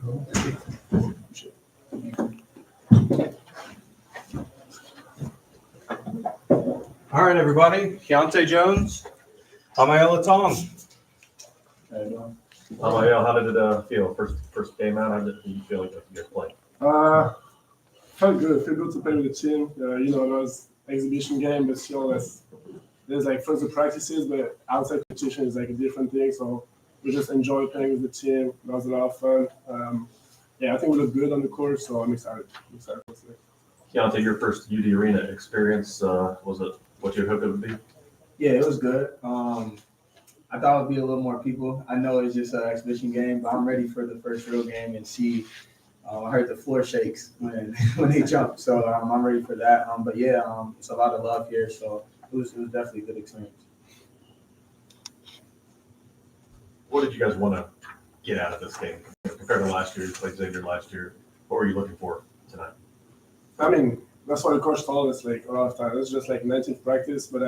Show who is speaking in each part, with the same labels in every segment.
Speaker 1: All right, everybody. Keontae Jones, Amayola Tong.
Speaker 2: Amayola, how did it feel? First game out, how did you feel like you guys played?
Speaker 3: Felt good. Feel good to play with the team. That was exhibition game, but still, there's like further practices, but outside competition is like a different thing. So we just enjoy playing with the team. That was a lot of fun. I think we look good on the court, so I'm excited. For today.
Speaker 2: Keontae, your first UD Arena experience, was it what you hoped it would be?
Speaker 4: Yeah, it was good. I thought it would be a little more people. I know it's just an exhibition game, but I'm ready for the first real game and see. I heard the floor shakes when they jump, so I'm ready for that. It's a lot of love here, so it was definitely a good experience.
Speaker 2: What did you guys want to get out of this game compared to last year? You played Xavier last year. What were you looking for tonight?
Speaker 3: I mean, that's why the coach told us like a lot of times. It's just like 19th practice, but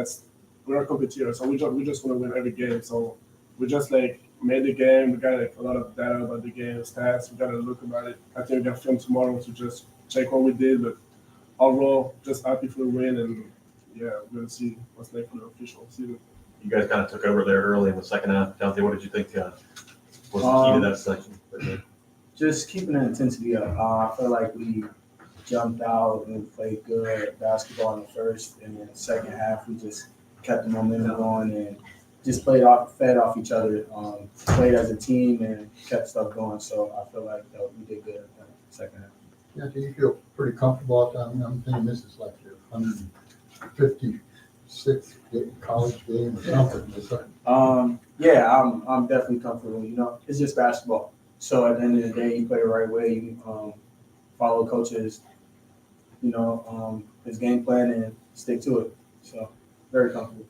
Speaker 3: we're a competitor, so we just want to win every game. So we just like made the game. We got like a lot of data about the game, stats. We got to look about it. I think we got film tomorrow to just check what we did. But overall, just happy for the win, and we're gonna see what's next for the official season.
Speaker 2: You guys kind of took over there early in the second half. Keontae, what did you think was the key to that section?
Speaker 4: Just keeping the intensity up. I feel like we jumped out and played good basketball in the first, and in the second half we just kept the momentum going and just fed off each other, played as a team and kept stuff going. So I feel like we did good in the second half.
Speaker 5: Yeah, do you feel pretty comfortable out there? I mean, I'm thinking this is like your 156th college game or something.
Speaker 4: I'm definitely comfortable. It's just basketball. So at the end of the day, you play the right way. You follow coaches, his game plan and stick to it. So very comfortable.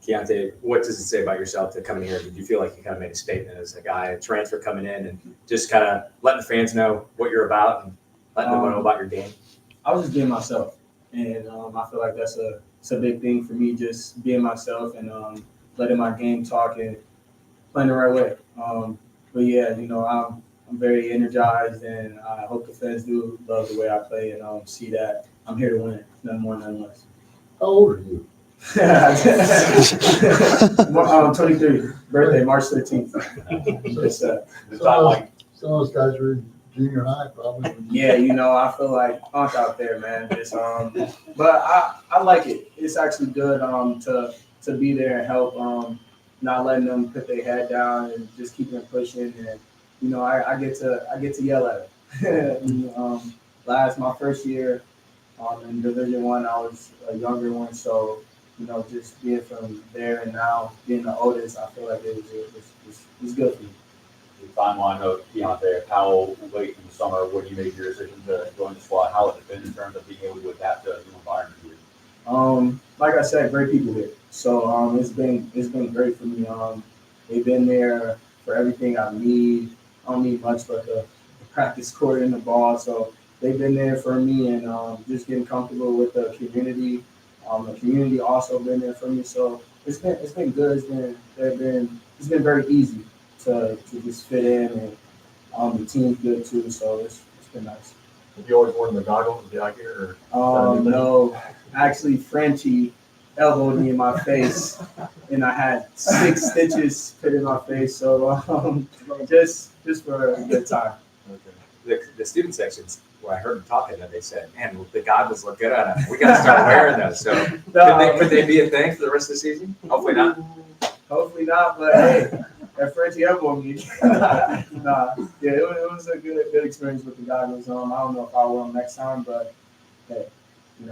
Speaker 6: Keontae, what does it say about yourself to coming here? Did you feel like you kind of made a statement as a guy, a transfer coming in, and just kind of letting the fans know what you're about and letting them know about your game?
Speaker 4: I was just being myself, and I feel like it's a big thing for me, just being myself and letting my game talk and playing the right way. I'm very energized, and I hope the fans do love the way I play and see that I'm here to win, none more, none less.
Speaker 5: How old are you?
Speaker 4: 23, birthday, March 13th.
Speaker 5: Some of those guys were in junior high, probably.
Speaker 4: Yeah, I feel like punk out there, man. Just, but I like it. It's actually good to be there and help, not letting them put their head down and just keep them pushing. And I get to yell at them. My first year in Division I, I was a younger one, so just being from there and now being the oldest, I feel like it was good for me.
Speaker 7: The timeline of Keontae, how late in the summer when you made your decision to join the squad, how has it been in terms of being able to adapt to the new environment here?
Speaker 4: Like I said, great people here. So it's been great for me. They've been there for everything I need. I don't need much but the practice court and the ball. So they've been there for me and just getting comfortable with the community. The community also been there for me. So it's been good. It's been very easy to just fit in, and the team's good too. So it's been nice.
Speaker 2: Have you always worn the goggles with the eye gear?
Speaker 4: No, actually, Frenchie elbowed me in my face, and I had 6 stitches put in my face. So just for a good time.
Speaker 6: Okay. The student sections, where I heard them talking, and they said, "Man, the goggles look good on us. We got to start wearing those." So could they be a thing for the rest of the season? Hopefully not.
Speaker 4: Hopefully not, but hey, that Frenchie elbowed me. It was a good experience with the goggles. I don't know if I will next time, but hey,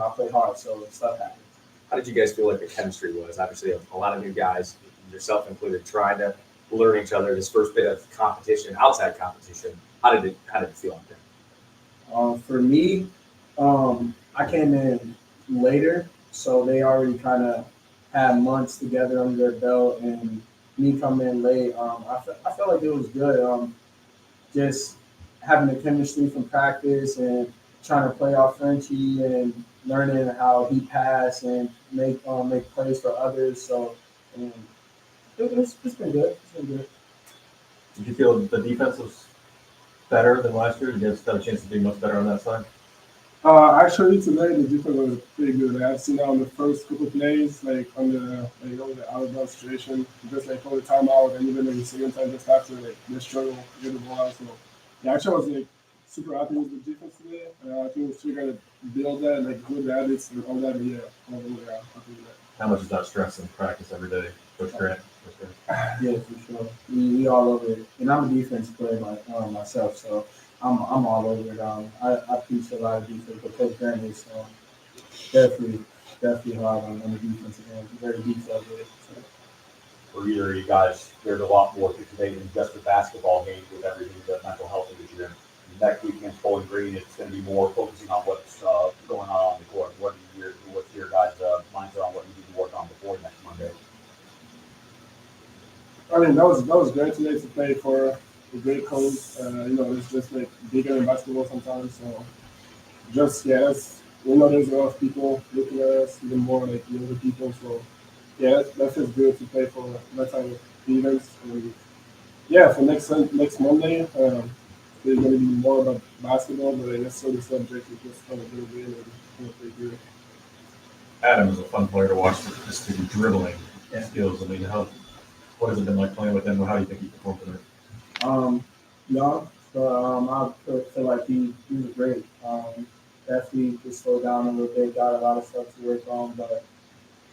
Speaker 4: I played hard, so stuff happens.
Speaker 6: How did you guys feel like the chemistry was? Obviously, a lot of new guys, yourself included, trying to learn each other. This first bit of competition, outside competition. How did it feel out there?
Speaker 4: For me, I came in later, so they already kind of had months together under their belt, and me coming in late, I felt like it was good. Just having the chemistry from practice and trying to play off Frenchie and learning how he passed and make plays for others. So it's been good. It's been good.
Speaker 2: Did you feel the defense was better than last year? Did you guys have a chance to be much better on that side?
Speaker 3: Actually, today the defense was pretty good. Like, I've seen that on the first couple plays, like on the the outbound situation, just like on the timeout, and even in the second time just after, like they struggle to get the ball out. So yeah, actually, I was like super happy with the defense today. I think we're still gonna build that, like good habits and all that. But yeah, happy with that.
Speaker 2: How much is that stress in practice every day, Coach Grant?
Speaker 4: Yeah, for sure. We all over it, and I'm a defense player myself, so I'm all over it. I teach a lot of defense, but Coach Grant is definitely hard on the defensive end. Very detailed with it. So.
Speaker 7: For either of you guys, there's a lot more to today than just the basketball game with everything that mental health is in. Next week against Bowling Green, it's going to be more focusing on what's going on the court. What's your guys' mindset on what you need to work on before next Monday?
Speaker 3: I mean, that was great today to play for a great coach. It's just like bigger in basketball sometimes. So just we know there's a lot of people looking at us, even more like younger people. So yeah, that's just good to play for that type of events. And yeah, for next Monday, there's going to be more about basketball, but I guess so the subject is just kind of do it and play good.
Speaker 2: Adam is a fun player to watch, just the dribbling skills. I mean, what has it been like playing with him? How do you think he performed tonight?
Speaker 4: Young, so I feel like he was great. Definitely just slowed down a little bit, got a lot of stuff to work on, but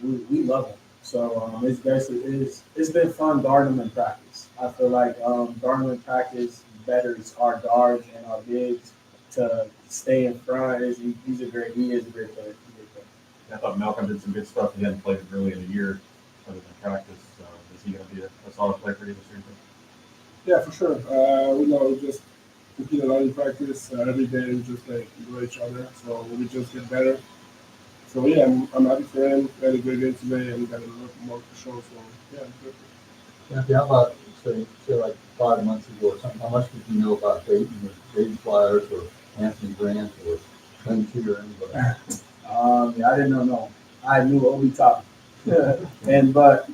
Speaker 4: we love him. So it's been fun guarding him in practice. I feel like guarding him in practice betters our guards and our bigs to stay in front. He is a great player.
Speaker 2: I thought Malcolm did some good stuff. He hadn't played really in a year other than practice. Is he going to be a solid player for you this year?
Speaker 3: Yeah, for sure. We know we just compete a lot in practice. Every day we just like grow each other, so we just get better. So yeah, I'm happy for him. We had a great game today, and we got a lot more to show. So yeah, I'm good.
Speaker 5: Cynthia, how about, say like 5 months ago or something, how much did you know about Dayton or Dayton Flyers or Anthony Grant or Penn or anybody?
Speaker 4: Yeah, I didn't know. I knew Obi Top. But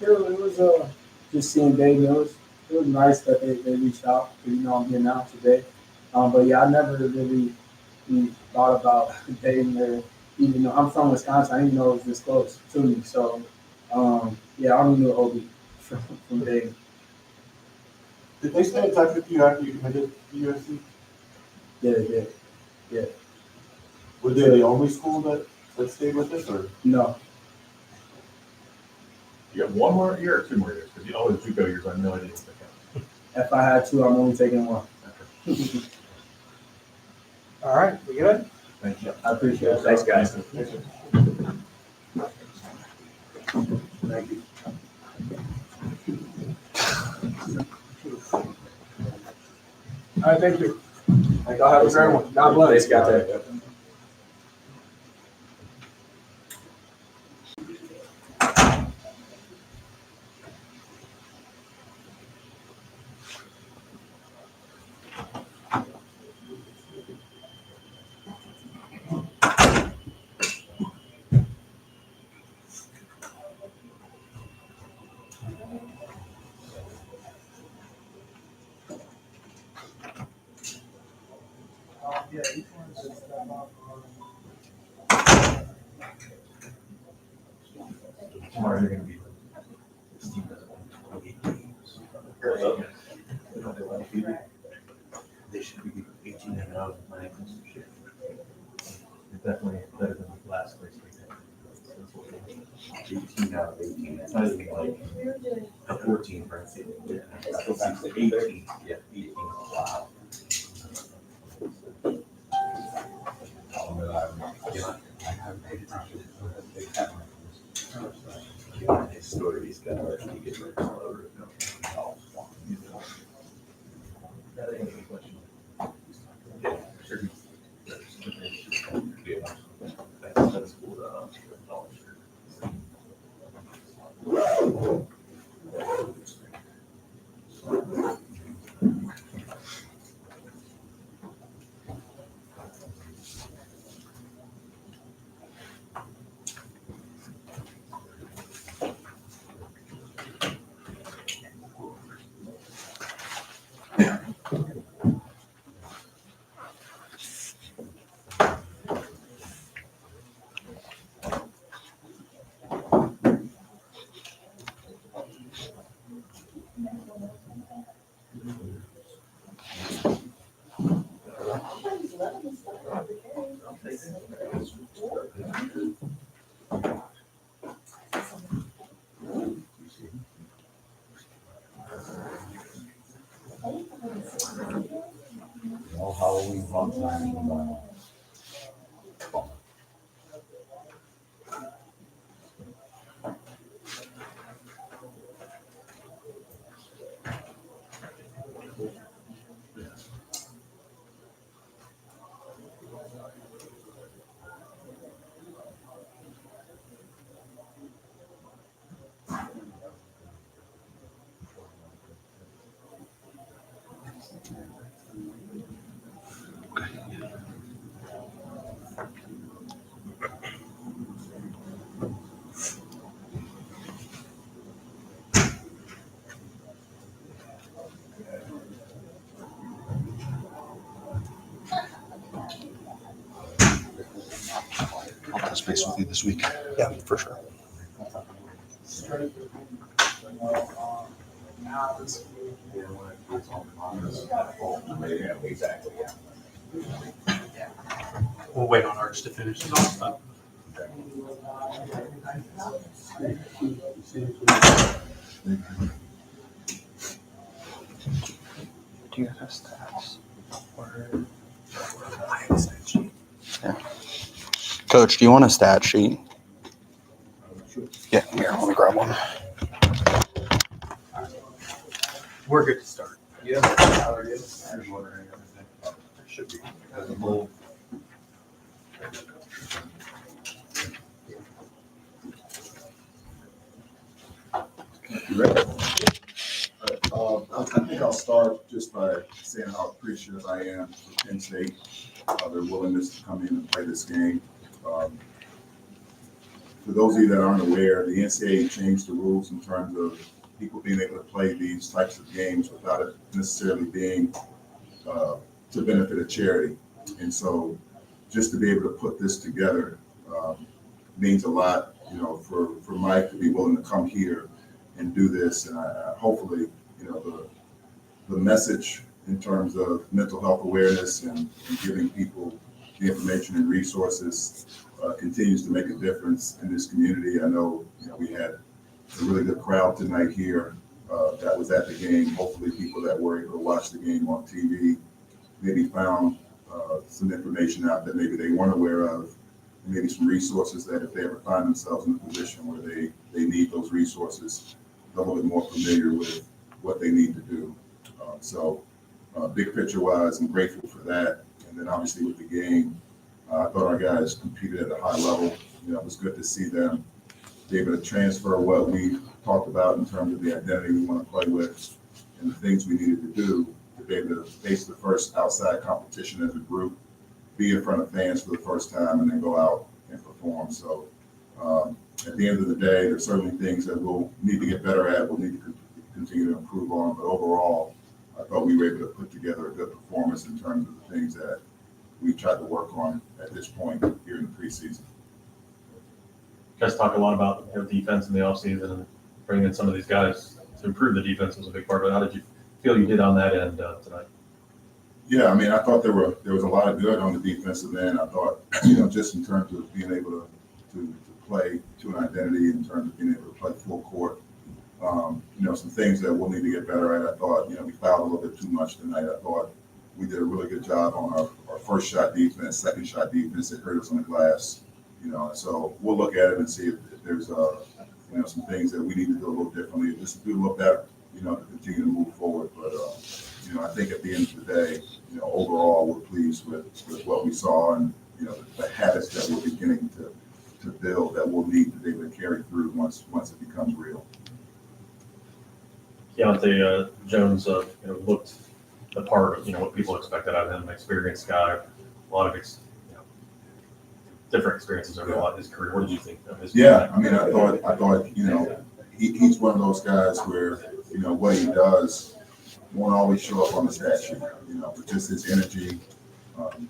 Speaker 4: it was just seeing Dave. It was nice that they reached out. I'm getting out today. But yeah, I never really thought about Dayton there. Even though I'm from Wisconsin, I didn't know it was this close to me. So yeah, I only knew Obi from Dayton.
Speaker 8: Did they stay in touch with you after you committed to USC?
Speaker 4: Yeah, they did. Yeah.
Speaker 8: Were they the only school that stayed with us, or?
Speaker 4: No.
Speaker 2: You got one more year or 2 more years? Because you always JUCO years. I have no idea what they count.
Speaker 4: If I had to, I'm only taking one.
Speaker 1: All right, we good?
Speaker 2: Thank you.
Speaker 4: I appreciate it.
Speaker 6: Thanks, guys.
Speaker 4: Thank you.
Speaker 3: All right, thank you. Y'all have a great one. God bless.
Speaker 6: Thanks, guys.
Speaker 2: Tomorrow you're going to be. Steve doesn't want 28 games. They should be 18 and out of my ankles. It's definitely better than the last place we had. 18 out of 18. It's not even like a 14 for us. It's 18. Yeah, 18. Wow. His story, he's got to get rid of all over it. Yeah, sure. That's cool.
Speaker 7: No Halloween fun times in Vermont. Bummer.
Speaker 9: I'll touch base with you this week. Yeah, for sure.
Speaker 6: Yeah, exactly, yeah.
Speaker 1: We'll wait on Arch to finish it off. But do you have stats? Yeah. Coach, do you want a stat sheet? Yeah, here, let me grab one. We're good to start.
Speaker 6: Yeah, how are you?
Speaker 1: Should be.
Speaker 10: You ready? I think I'll start just by saying how appreciative I am for Penn State, their willingness to come in and play this game. For those of you that aren't aware, the NCAA changed the rules in terms of people being able to play these types of games without it necessarily being to benefit a charity. And so just to be able to put this together means a lot, you know, for Mike to be willing to come here and do this. And hopefully, you know, the message in terms of mental health awareness and giving people the information and resources continues to make a difference in this community. I know, you know, we had a really good crowd tonight here that was at the game. Hopefully people that were able to watch the game on TV maybe found some information out that maybe they weren't aware of, and maybe some resources that if they ever find themselves in a position where they need those resources, they're a little bit more familiar with what they need to do. So big picture wise, I'm grateful for that. And then obviously with the game, I thought our guys competed at a high level. You know, it was good to see them be able to transfer what we talked about in terms of the identity we want to play with and the things we needed to do to be able to face the first outside competition as a group, be in front of fans for the first time, and then go out and perform. So at the end of the day, there's certainly things that we'll need to get better at, we'll need to continue to improve on, but overall, I thought we were able to put together a good performance in terms of the things that we tried to work on at this point here in the preseason.
Speaker 2: You guys talk a lot about, you know, defense in the offseason and bringing in some of these guys to improve the defense was a big part of it. How did you feel you did on that end tonight?
Speaker 10: Yeah, I mean, I thought there was a lot of good on the defensive end. I thought, you know, just in terms of being able to play to an identity, in terms of being able to play full court. You know, some things that we'll need to get better at. I thought, you know, we fouled a little bit too much tonight. I thought we did a really good job on our first shot defense, second shot defense. It hurt us on the glass, you know. So we'll look at it and see if there's, you know, some things that we need to do a little differently, just to do a little better, you know, to continue to move forward. But, you know, I think at the end of the day, you know, overall, we're pleased with what we saw and, you know, the habits that we're beginning to build that we'll need to be able to carry through once it becomes real.
Speaker 2: Keontae Jones, you know, looked the part of, you know, what people expected out of him, an experienced guy, a lot of, you know, different experiences over a lot of his career. What did you think of his?
Speaker 10: Yeah, I mean, I thought, you know, he's one of those guys where, you know, what he does won't always show up on the stat sheet, you know, but just his energy,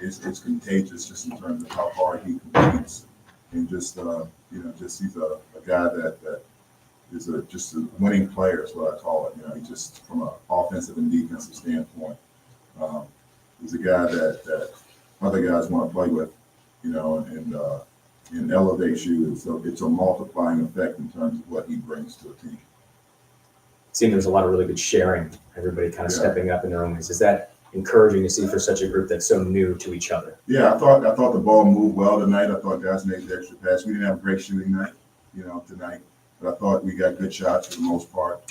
Speaker 10: it's contagious just in terms of how hard he competes. And just, you know, just he's a guy that is just a winning player is what I call it. You know, he just, from an offensive and defensive standpoint, he's a guy that other guys want to play with, you know, and elevates you. And so it's a multiplying effect in terms of what he brings to a team.
Speaker 6: seemed there was a lot of really good sharing, everybody kind of stepping up in their own ways. Is that encouraging to see for such a group that's so new to each other?
Speaker 10: Yeah, I thought the ball moved well tonight. I thought guys made the extra pass. We didn't have a great shooting night, tonight, but I thought we got good shots for the most part.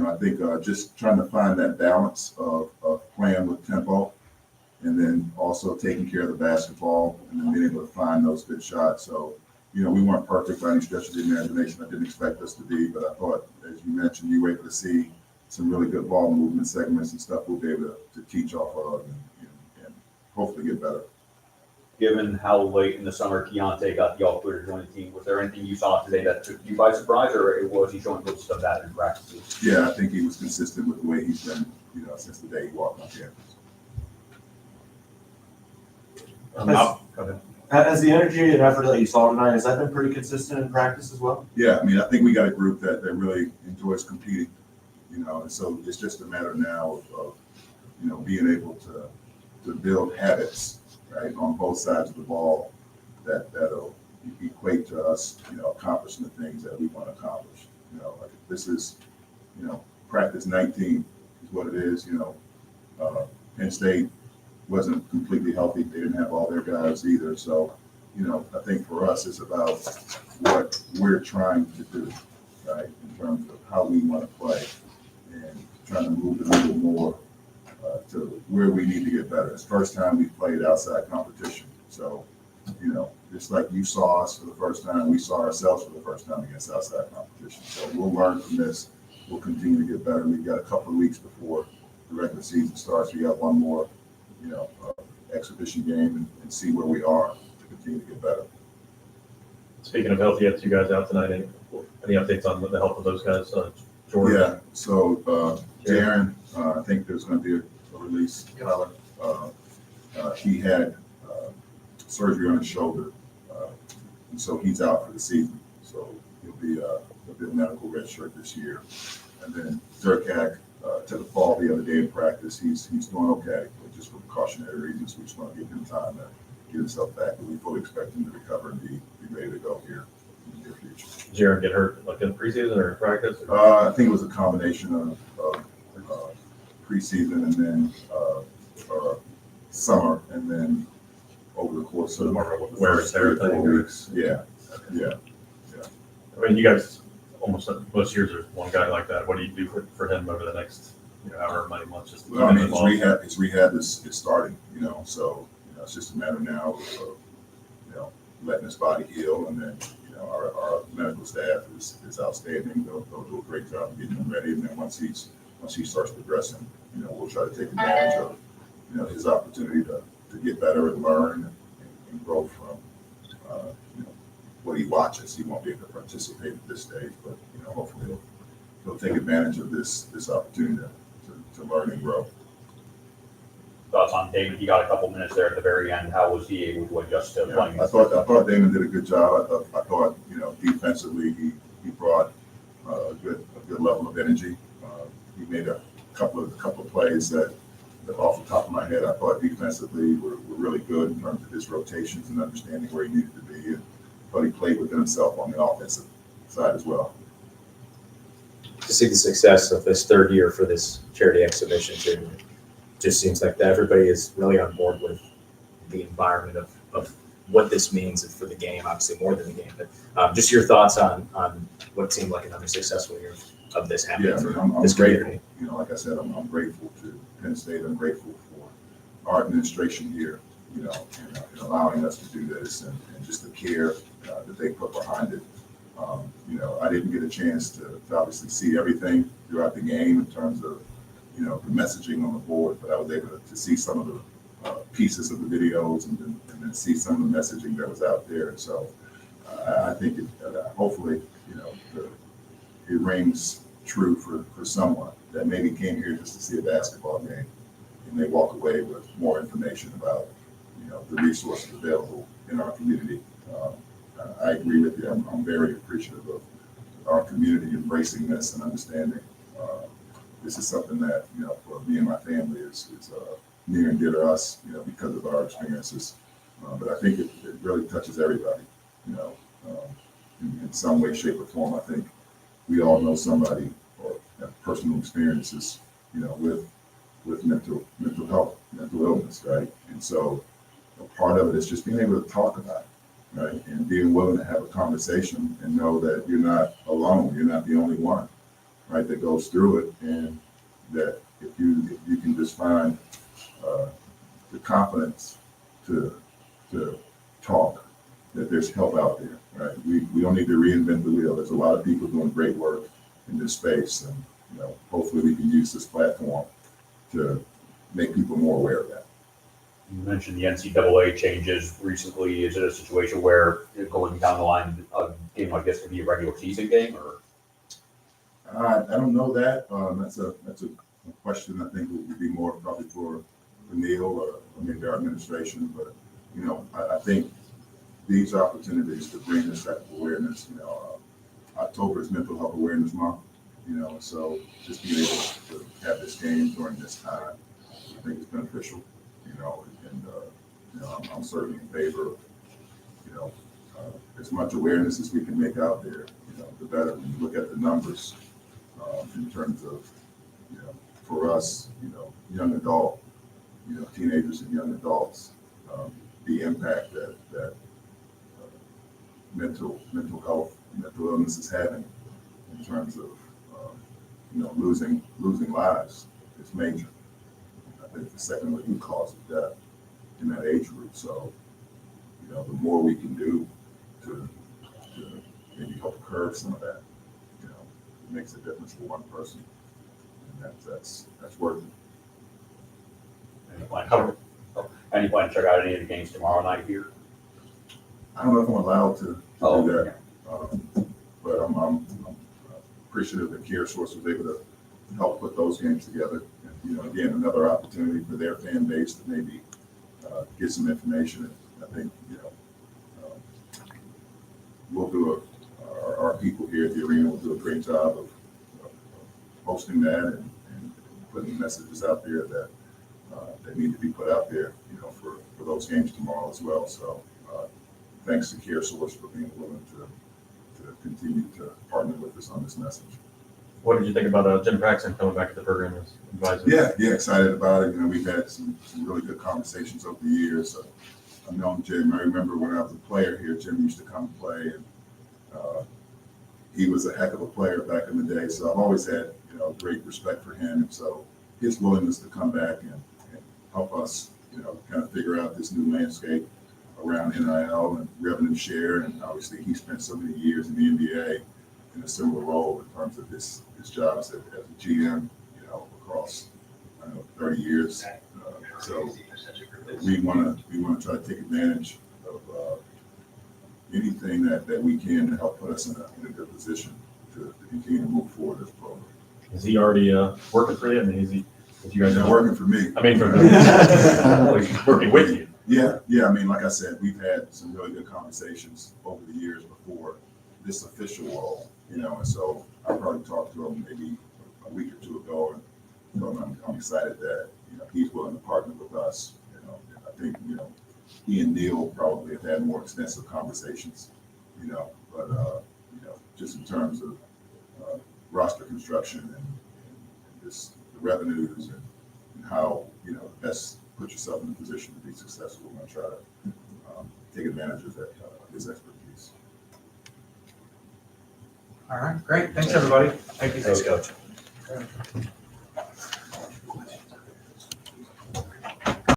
Speaker 10: I think just trying to find that balance of playing with tempo and then also taking care of the basketball and then being able to find those good shots. So, we weren't perfect by any stretch of the imagination. I didn't expect us to be, but I thought, as you mentioned, you were able to see some really good ball movement segments and stuff we'll be able to teach off of and hopefully get better.
Speaker 7: Given how late in the summer Keontae got the all-clear to join the team, was there anything you saw today that took you by surprise, or was he showing good stuff that in practices?
Speaker 10: Yeah, I think he was consistent with the way he's been, since the day he walked on campus.
Speaker 2: Go ahead.
Speaker 9: Has the energy and effort that you saw tonight, has that been pretty consistent in practice as well?
Speaker 10: Yeah, I think we got a group that really enjoys competing, and so it's just a matter now of being able to build habits, right, on both sides of the ball that'll equate to us, accomplishing the things that we want to accomplish. Like this is, practice 19 is what it is. Penn State wasn't completely healthy. They didn't have all their guys either. So, I think for us, it's about what we're trying to do, right, in terms of how we want to play and trying to move the needle more to where we need to get better. It's the first time we've played outside competition. So, just like you saw us for the first time, we saw ourselves for the first time against outside competition. So we'll learn from this. We'll continue to get better. We've got a couple of weeks before the regular season starts. We got one more, exhibition game and see where we are to continue to get better.
Speaker 2: Speaking of health, you had two guys out tonight. Any updates on the health of those guys? Jordan?
Speaker 10: Yeah, so Darren, I think there's going to be a release. Tyler, he had surgery on his shoulder, and so he's out for the season. So he'll be a medical red shirt this year. And then Zerkak took a fall the other day in practice. He's doing okay, but just for precautionary reasons, we just want to give him time to get himself back. But we fully expect him to recover and be ready to go here in the near future.
Speaker 2: Did Jaron get hurt like in preseason or in practice?
Speaker 10: I think it was a combination of preseason and then summer, and then over the course of
Speaker 2: more of a wear and tear thing.
Speaker 10: weeks. Yeah.
Speaker 2: I mean, you guys almost most years there's one guy like that. What do you do for him over the next however many months? Just
Speaker 10: Well, I mean, his rehab is starting. So it's just a matter now of letting his body heal, and then our medical staff is outstanding. They'll do a great job of getting him ready, and then once he starts progressing, we'll try to take advantage of his opportunity to get better and learn and grow from what he watches. He won't be able to participate at this stage, but hopefully he'll take advantage of this opportunity to learn and grow.
Speaker 7: Thoughts on David? He got a couple minutes there at the very end. How was he able to adjust to playing?
Speaker 10: I thought Damon did a good job. I thought defensively he brought a good level of energy. He made a couple of plays that off the top of my head, I thought defensively were really good in terms of his rotations and understanding where he needed to be. And thought he played within himself on the offensive side as well.
Speaker 6: To see the success of this third year for this charity exhibition too, it just seems like that everybody is really on board with the environment of what this means for the game, obviously more than the game, but just your thoughts on what seemed like another successful year of this happening for this great community.
Speaker 10: Like I said, I'm grateful to Penn State. I'm grateful for our administration here, and allowing us to do this and just the care that they put behind it. I didn't get a chance to obviously see everything throughout the game in terms of, the messaging on the board, but I was able to see some of the pieces of the videos and then see some of the messaging that was out there. And so I think hopefully, it rings true for someone that maybe came here just to see a basketball game, and they walk away with more information about, the resources available in our community. I agree with you. I'm very appreciative of our community embracing this and understanding. This is something that, for me and my family is near and dear to us, because of our experiences. But I think it really touches everybody, in some way, shape, or form. I think we all know somebody, or have personal experiences, with mental health, mental illness, right? And so a part of it is just being able to talk about it, right? And being willing to have a conversation and know that you're not alone, you're not the only one, right, that goes through it, and that if you can just find the confidence to talk, that there's help out there, right? We don't need to reinvent the wheel. There's a lot of people doing great work in this space, and hopefully we can use this platform to make people more aware of that.
Speaker 7: You mentioned the NCAA changes recently. Is it a situation where going down the line, a game like this could be a regular season game, or?
Speaker 10: I don't know that. That's a question I think would be more probably for Neil or maybe our administration. But I think these opportunities to bring this type of awareness. October is Mental Health Awareness Month. So just being able to have this game during this time, I think is beneficial. I'm certainly in favor of as much awareness as we can make out there. The better. When you look at the numbers in terms of for us, young adult, teenagers and young adults, the impact that mental health, mental illness is having in terms of losing lives is major. I think the second leading cause of death in that age group. So, the more we can do to maybe help curb some of that, it makes a difference for one person, and that's worth it.
Speaker 7: Any plan to check out any of the games tomorrow night here?
Speaker 10: I don't know if I'm allowed to
Speaker 7: Oh,
Speaker 10: do that, but I'm appreciative that CareSource was able to help put those games together. And, again, another opportunity for their fan base to maybe get some information. And I think, we'll do our people here at the arena will do a great job of hosting that and putting messages out there that need to be put out there, for those games tomorrow as well. So thanks to CareSource for being willing to continue to partner with us on this message.
Speaker 2: What did you think about Jim Paxson coming back to the program as advisor?
Speaker 10: Yeah, excited about it. We've had some really good conversations over the years. I've known Jim. I remember when I was a player here, Jim used to come and play, and he was a heck of a player back in the day. So I've always had, great respect for him. And so his willingness to come back and help us, kind of figure out this new landscape around NIL and revenue share. And obviously he spent so many years in the NBA in a similar role in terms of his job as a GM, across 30 years. So we want to try to take advantage of anything that we can to help put us in a good position to continue to move forward as a program.
Speaker 2: Is he already working for you? I mean, is you guys
Speaker 10: He's
Speaker 2: are
Speaker 10: working for me.
Speaker 2: I mean, he's working with you.
Speaker 10: Yeah. I mean, like I said, we've had some really good conversations over the years before this official role, and so I probably talked to him maybe a week or two ago, and I'm excited that he's willing to partner with us. And I think he and Neil probably have had more extensive conversations, but just in terms of roster construction and just the revenues and how best put yourself in a position to be successful. We're going to try to take advantage of that his expertise.
Speaker 11: All right, great. Thanks, everybody.
Speaker 6: Thanks, Coach.